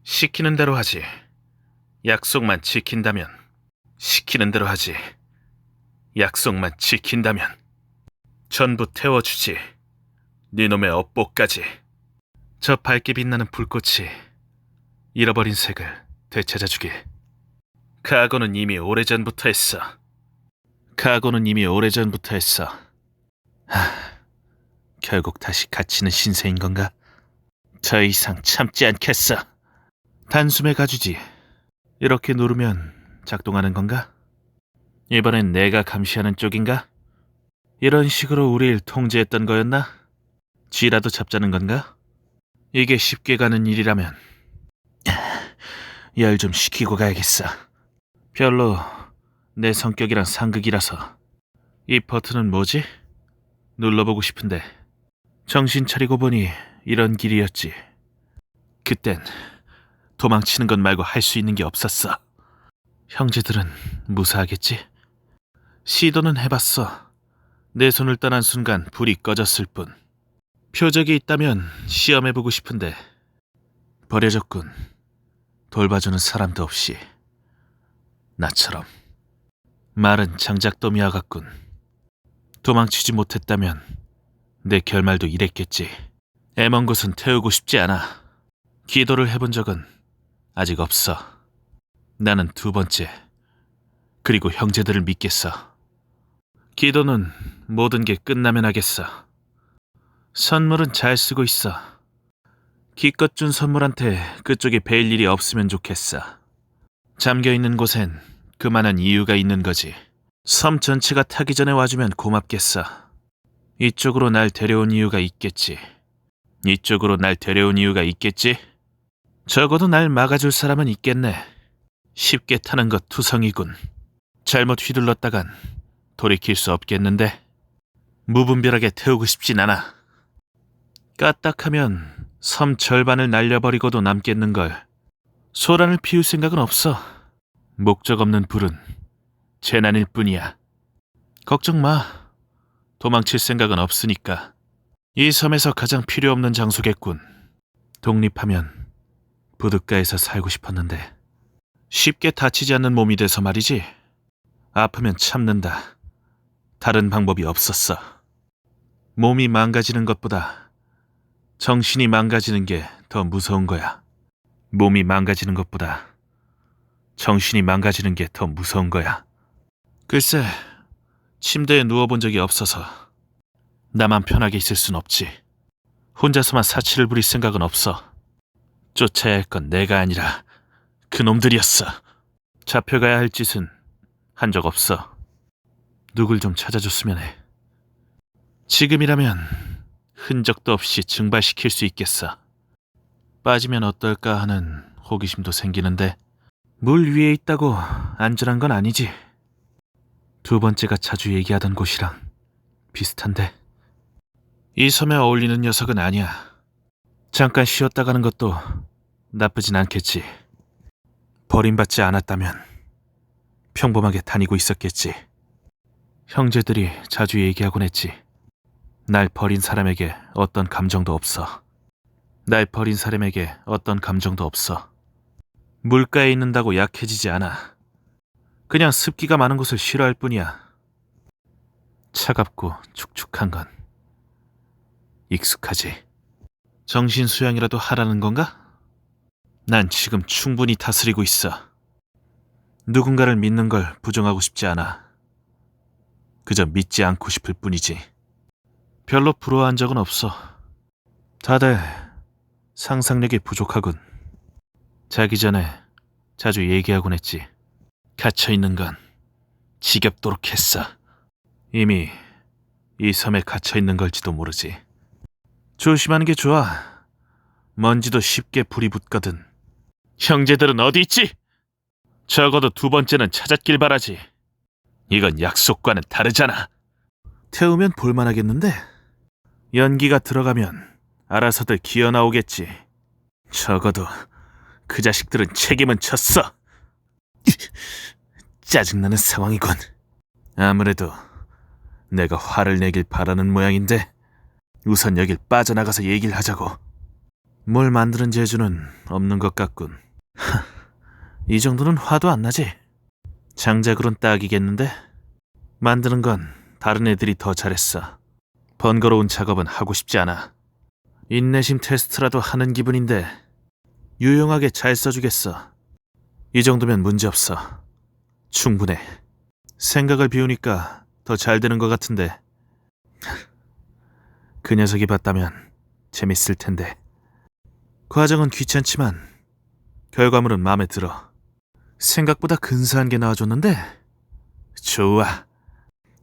시키는 대로 하지. 약속만 지킨다면. 시키는 대로 하지. 약속만 지킨다면. 전부 태워주지. 네 놈의 업보까지. 저 밝게 빛나는 불꽃이 잃어버린 색을 되찾아주길. 각오는 이미 오래전부터 했어. 각오는 이미 오래전부터 했어. 결국 다시 갇히는 신세인 건가? 더 이상 참지 않겠어. 단숨에 가주지. 이렇게 누르면 작동하는 건가? 이번엔 내가 감시하는 쪽인가? 이런 식으로 우릴 통제했던 거였나? 쥐라도 잡자는 건가? 이게 쉽게 가는 일이라면 열 좀 식히고 가야겠어. 별로 내 성격이랑 상극이라서. 이 버튼은 뭐지? 눌러보고 싶은데 정신 차리고 보니 이런 길이었지. 그땐 도망치는 것 말고 할 수 있는 게 없었어. 형제들은 무사하겠지? 시도는 해봤어. 내 손을 떠난 순간 불이 꺼졌을 뿐. 표적이 있다면 시험해보고 싶은데 버려졌군. 돌봐주는 사람도 없이. 나처럼. 말은 장작더미와 같군. 도망치지 못했다면 내 결말도 이랬겠지. 애먼 곳은 태우고 싶지 않아. 기도를 해본 적은 아직 없어. 나는 두 번째, 그리고 형제들을 믿겠어. 기도는 모든 게 끝나면 하겠어. 선물은 잘 쓰고 있어. 기껏 준 선물한테 그쪽에 베일 일이 없으면 좋겠어. 잠겨있는 곳엔 그만한 이유가 있는 거지. 섬 전체가 타기 전에 와주면 고맙겠어. 이쪽으로 날 데려온 이유가 있겠지. 이쪽으로 날 데려온 이유가 있겠지? 적어도 날 막아줄 사람은 있겠네. 쉽게 타는 것 투성이군. 잘못 휘둘렀다간 돌이킬 수 없겠는데. 무분별하게 태우고 싶진 않아. 까딱하면 섬 절반을 날려버리고도 남겠는걸. 소란을 피울 생각은 없어. 목적 없는 불은 재난일 뿐이야. 걱정 마. 도망칠 생각은 없으니까. 이 섬에서 가장 필요 없는 장소겠군. 독립하면 부둣가에서 살고 싶었는데 쉽게 다치지 않는 몸이 돼서 말이지. 아프면 참는다. 다른 방법이 없었어. 몸이 망가지는 것보다 정신이 망가지는 게 더 무서운 거야. 몸이 망가지는 것보다 정신이 망가지는 게 더 무서운 거야. 글쎄, 침대에 누워본 적이 없어서 나만 편하게 있을 순 없지. 혼자서만 사치를 부릴 생각은 없어. 쫓아야 할 건 내가 아니라 그놈들이었어. 잡혀가야 할 짓은 한 적 없어. 누굴 좀 찾아줬으면 해. 지금이라면 흔적도 없이 증발시킬 수 있겠어. 빠지면 어떨까 하는 호기심도 생기는데 물 위에 있다고 안전한 건 아니지. 두 번째가 자주 얘기하던 곳이랑 비슷한데. 이 섬에 어울리는 녀석은 아니야. 잠깐 쉬었다 가는 것도 나쁘진 않겠지. 버림받지 않았다면 평범하게 다니고 있었겠지. 형제들이 자주 얘기하곤 했지. 날 버린 사람에게 어떤 감정도 없어. 날 버린 사람에게 어떤 감정도 없어. 물가에 있는다고 약해지지 않아. 그냥 습기가 많은 곳을 싫어할 뿐이야. 차갑고 축축한 건 익숙하지. 정신 수양이라도 하라는 건가? 난 지금 충분히 다스리고 있어. 누군가를 믿는 걸 부정하고 싶지 않아. 그저 믿지 않고 싶을 뿐이지. 별로 부러워한 적은 없어. 다들 상상력이 부족하군. 자기 전에 자주 얘기하곤 했지. 갇혀있는 건 지겹도록 했어. 이미 이 섬에 갇혀있는 걸지도 모르지. 조심하는 게 좋아. 먼지도 쉽게 불이 붙거든. 형제들은 어디 있지? 적어도 두 번째는 찾았길 바라지. 이건 약속과는 다르잖아. 태우면 볼만하겠는데? 연기가 들어가면 알아서들 기어나오겠지. 적어도 그 자식들은 책임은 졌어. 짜증나는 상황이군. 아무래도 내가 화를 내길 바라는 모양인데 우선 여길 빠져나가서 얘기를 하자고. 뭘 만드는 재주는 없는 것 같군. 이 정도는 화도 안 나지. 장작으론 딱이겠는데? 만드는 건 다른 애들이 더 잘했어. 번거로운 작업은 하고 싶지 않아. 인내심 테스트라도 하는 기분인데 유용하게 잘 써주겠어. 이 정도면 문제없어. 충분해. 생각을 비우니까 더 잘 되는 것 같은데. 그 녀석이 봤다면 재밌을 텐데. 과정은 귀찮지만 결과물은 마음에 들어. 생각보다 근사한 게 나와줬는데? 좋아.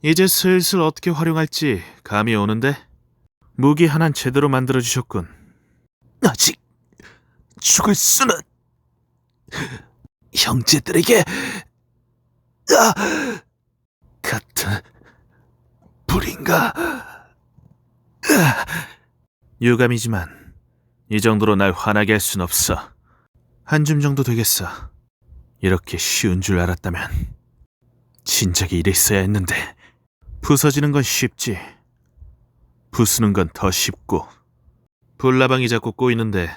이제 슬슬 어떻게 활용할지 감이 오는데? 무기 하나는 제대로 만들어주셨군. 아직 죽을 수는... 형제들에게... 같은 불인가? 유감이지만 이 정도로 날 화나게 할 순 없어. 한 줌 정도 되겠어. 이렇게 쉬운 줄 알았다면 진작에 이랬어야 했는데. 부서지는 건 쉽지. 부수는 건 더 쉽고. 불나방이 자꾸 꼬이는데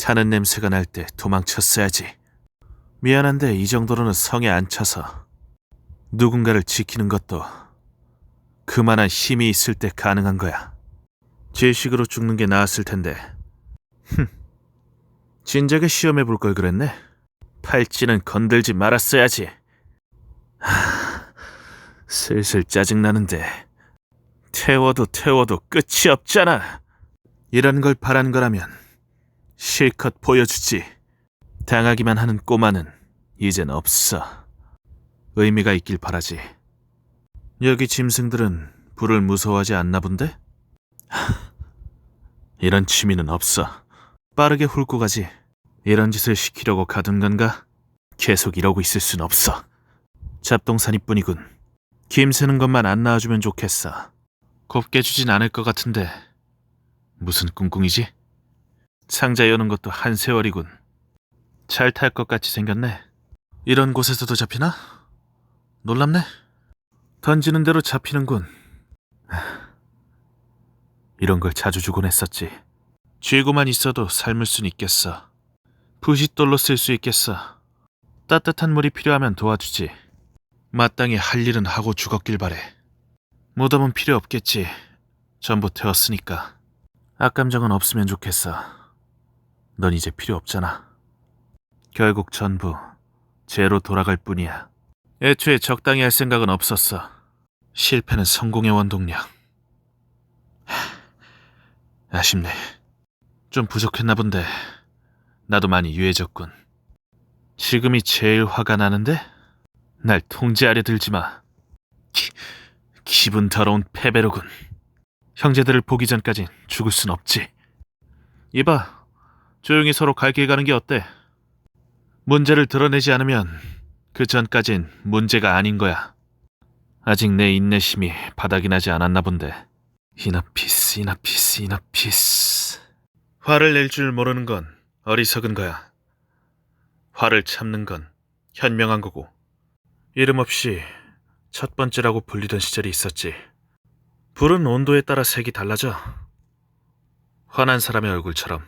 타는 냄새가 날 때 도망쳤어야지. 미안한데 이 정도로는 성에 안 차서. 누군가를 지키는 것도 그만한 힘이 있을 때 가능한 거야. 제 식으로 죽는 게 나았을 텐데. 진작에 시험해 볼 걸 그랬네. 팔찌는 건들지 말았어야지. 슬슬 짜증나는데. 태워도 끝이 없잖아. 이런 걸 바란 거라면 실컷 보여주지. 당하기만 하는 꼬마는 이젠 없어. 의미가 있길 바라지. 여기 짐승들은 불을 무서워하지 않나 본데? 이런 취미는 없어. 빠르게 훑고 가지. 이런 짓을 시키려고 가둔 건가? 계속 이러고 있을 순 없어. 잡동사니 뿐이군. 김 새는 것만 안 나와주면 좋겠어. 곱게 주진 않을 것 같은데 무슨 꿍꿍이지? 상자 여는 것도 한 세월이군. 잘 탈 것 같이 생겼네. 이런 곳에서도 잡히나? 놀랍네. 던지는 대로 잡히는군. 이런 걸 자주 주곤 했었지. 쥐고만 있어도 삶을 순 있겠어. 부싯돌로 쓸 수 있겠어. 따뜻한 물이 필요하면 도와주지. 마땅히 할 일은 하고 죽었길 바래. 무덤은 필요 없겠지. 전부 태웠으니까. 악감정은 없으면 좋겠어. 넌 이제 필요 없잖아. 결국 전부 제로 돌아갈 뿐이야. 애초에 적당히 할 생각은 없었어. 실패는 성공의 원동력. 아쉽네. 좀 부족했나 본데 나도 많이 유해졌군. 지금이 제일 화가 나는데? 날 통제하려 들지 마. 기분 더러운 패배로군. 형제들을 보기 전까진 죽을 순 없지. 이봐, 조용히 서로 갈 길 가는 게 어때? 문제를 드러내지 않으면 그 전까진 문제가 아닌 거야. 아직 내 인내심이 바닥이 나지 않았나 본데. 이너피스. 화를 낼 줄 모르는 건 어리석은 거야. 화를 참는 건 현명한 거고. 이름 없이 첫 번째라고 불리던 시절이 있었지. 불은 온도에 따라 색이 달라져. 화난 사람의 얼굴처럼.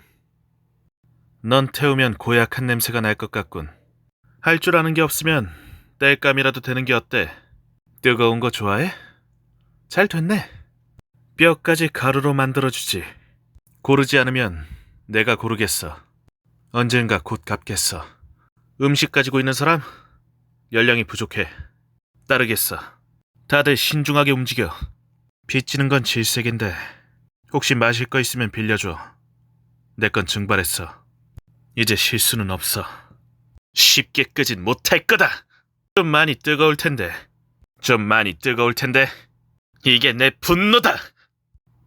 넌 태우면 고약한 냄새가 날 것 같군. 할 줄 아는 게 없으면 땔감이라도 되는 게 어때? 뜨거운 거 좋아해? 잘 됐네. 뼈까지 가루로 만들어주지. 고르지 않으면 내가 고르겠어. 언젠가 곧 갚겠어. 음식 가지고 있는 사람? 연량이 부족해. 따르겠어. 다들 신중하게 움직여. 빚지는 건 질색인데 혹시 마실 거 있으면 빌려줘. 내 건 증발했어. 이제 실수는 없어. 쉽게 끄진 못할 거다. 좀 많이 뜨거울 텐데. 이게 내 분노다.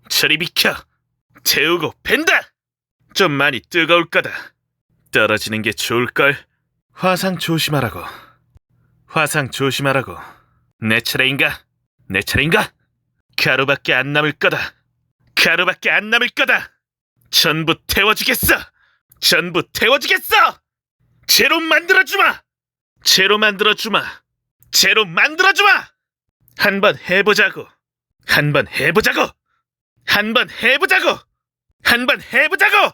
저리 비켜. 태우고 벤다. 좀 많이 뜨거울 거다. 떨어지는 게 좋을걸. 화상 조심하라고. 내 차례인가? 가루밖에 안 남을 거다. 전부 태워주겠어. 제로 만들어주마. 한번 해보자고.